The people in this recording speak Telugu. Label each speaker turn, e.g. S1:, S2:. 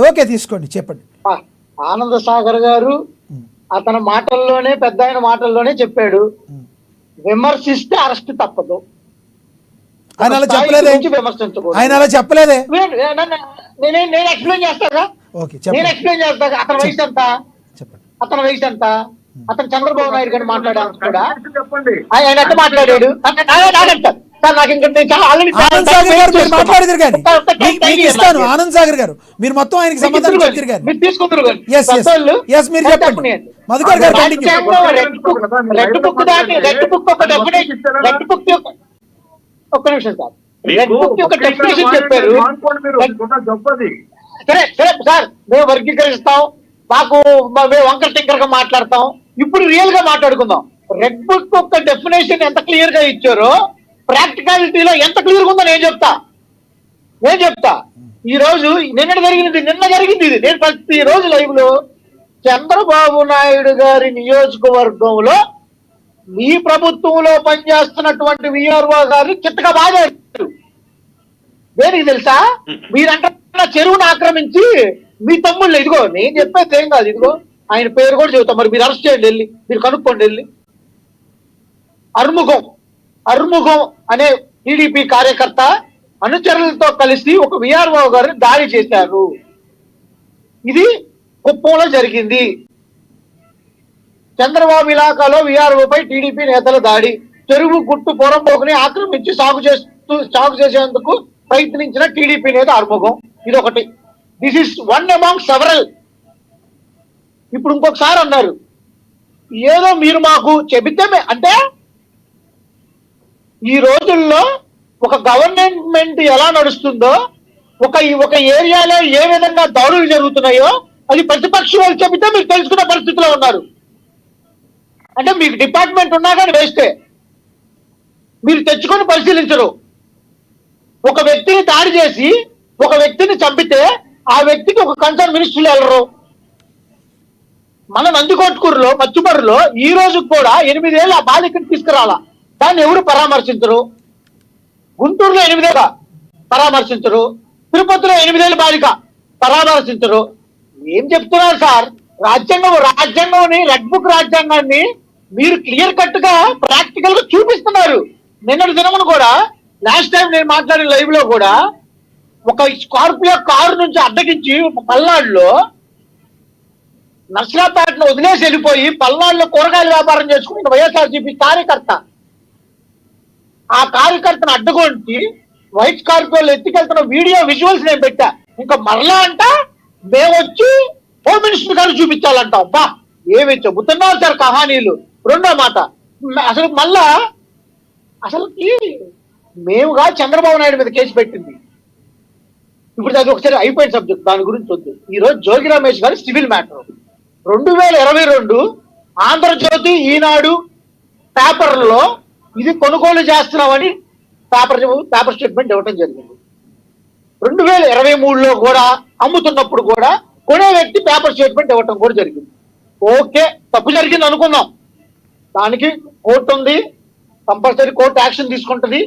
S1: ఓకే తీసుకోండి, చెప్పండి.
S2: ఆనంద సాగర్ గారు అతని మాటల్లోనే, పెద్ద ఆయన మాటల్లోనే చెప్పాడు, విమర్శిస్తే అరెస్ట్ తప్పదు.
S1: ఆయన అలా చెప్పలేదే, ఆయన అలా చెప్పలేదే.
S2: నేను ఎక్స్ప్లెయిన్ చేస్తాగా, నేను ఎక్స్ప్లెయిన్ చేస్తాగా. అతని వయసు ఎంత, అతని వయసు ఎంత, అతను చంద్రబాబు నాయుడు గారిని మాట్లాడాను కూడా ఆయన ఎంత మాట్లాడాడు సార్. నాకు ఇంకా
S1: ఆనంద్ సాగర్ గారు మీరు మాట్లాడదురు కానీ మీకు ఇస్తాను. ఆనంద్ సాగర్ గారు మీరు మొత్తం ఆయనకి సమాధానం చెప్తారు కానీ
S2: మీరు తీసుకుంటారు కానీ
S1: మీరు చెప్పండి. మధుకర్ గారు
S2: రెడ్ బుక్ దాటి, రెడ్ బుక్ ఒక డెఫినేషన్, రెడ్ బుక్ ఒక్క నిమిషం సార్, రెడ్ బుక్ యొక్క డెఫినేషన్ చెప్పారు. సరే సరే సార్, మేము వర్గీకరిస్తాం, మాకు మేము వంకర టింకర్ గా మాట్లాడతాం. ఇప్పుడు రియల్ గా మాట్లాడుకుందాం. రెడ్ బుక్ యొక్క డెఫినేషన్ ఎంత క్లియర్ గా ఇచ్చారో ప్రాక్టికాలిటీలో ఎంత క్లియర్ ఉందో నేను చెప్తా. ఈ రోజు నిన్న జరిగింది ఇది. నేను ప్రతి రోజు లైవ్ లో చంద్రబాబు నాయుడు గారి నియోజకవర్గంలో మీ ప్రభుత్వంలో పనిచేస్తున్నటువంటి విఆర్ఓ గారు చిత్తగా బాగారు. దేనికి తెలుసా, మీరంటున్న చెరువును ఆక్రమించి మీ తమ్ముళ్ళు, ఇదిగో నేను చెప్పేది ఏం కాదు, ఇదిగో ఆయన పేరు కూడా చెబుతాం, మరి మీరు అరెస్ట్ చేయండి, వెళ్ళి మీరు కనుక్కోండి వెళ్ళి. అర్ముఖం అనే టీడీపీ కార్యకర్త అనుచరులతో కలిసి ఒక విఆర్ఓ గారు దాడి చేశారు. ఇది కుప్పంలో జరిగింది. చంద్రబాబు ఇలాకాలో విఆర్ఓపై టీడీపీ నేతల దాడి. చెరువు గుట్టు పొరంబోకుని ఆక్రమించి సాగు చేసేందుకు ప్రయత్నించిన టీడీపీ నేత అర్ముఖం. ఇదొకటి. This is one among several. ఇప్పుడు ఇంకొకసారి అన్నారు, ఏదో మీరు మాకు చెబితే అంటే ఈ రోజుల్లో ఒక గవర్నమెంట్ ఎలా నడుస్తుందో, ఒక ఏరియాలో ఏ విధంగా దాడులు జరుగుతున్నాయో అది ప్రతిపక్ష వాళ్ళు చెబితే మీరు తెలుసుకునే పరిస్థితిలో ఉన్నారు. అంటే మీకు డిపార్ట్మెంట్ ఉన్నా కానీ వేస్తే మీరు తెచ్చుకొని పరిశీలించరు. ఒక వ్యక్తిని దాడి చేసి ఒక వ్యక్తిని చంపితే ఆ వ్యక్తికి ఒక కన్సర్న్ మినిస్టర్లు వెళ్ళరు. మన నందికొట్కూరులో మచ్చుమర్రులో ఈ రోజు కూడా 8 ఏళ్ళు ఆ బాలికను తీసుకురాలా, దాన్ని ఎవరు పరామర్శించరు. గుంటూరులో 8 ఏళ్ళ పరామర్శించరు. తిరుపతిలో 8 ఏళ్ళ బాలిక పరామర్శించరు. ఏం చెప్తున్నారు సార్? రాజ్యాంగం రెడ్ బుక్ రాజ్యాంగాన్ని మీరు క్లియర్ కట్ గా ప్రాక్టికల్ గా చూపిస్తున్నారు. నిన్నటి దినమును కూడా లాస్ట్ టైం నేను మాట్లాడిన లైవ్ లో కూడా ఒక స్కార్పియో కారు నుంచి అడ్డగించి పల్నాడులో నర్సరాపేటను వదిలేసి వెళ్ళిపోయి పల్నాడులో కూరగాయల వ్యాపారం చేసుకున్న వైఎస్ఆర్సీపీ కార్యకర్త, ఆ కార్యకర్తను అడ్డుకొంచి వైట్ స్కార్పియోలో ఎత్తుకెళ్తున్న వీడియో విజువల్స్ నేను పెట్టా. ఇంకా మరలా అంట మేము వచ్చి హోమ్ మినిస్టర్ గారు చూపించాలంటాం. బా ఏమి చెబుతున్నారు సార్ కహానీలు. రెండో మాట, అసలు మళ్ళా అసలుకి మేముగా చంద్రబాబు నాయుడు మీద కేసు పెట్టింది. ఇప్పుడు అది ఒకసారి అయిపోయిన సబ్జెక్ట్, దాని గురించి వద్దు. ఈ రోజు జోగి రమేష్ గారి సివిల్ మ్యాటర్ 2022 ఆంధ్రజ్యోతి, ఈనాడు పేపర్లో ఇది కొనుగోలు చేస్తున్నామని పేపర్ స్టేట్మెంట్ ఇవ్వడం జరిగింది. 2023లో కూడా అమ్ముతున్నప్పుడు కూడా కొనే వ్యక్తి పేపర్ స్టేట్మెంట్ ఇవ్వటం కూడా జరిగింది. ఓకే, తప్పు జరిగింది అనుకుందాం, దానికి కోర్టు ఉంది, కంపల్సరీ కోర్టు యాక్షన్ తీసుకుంటుంది.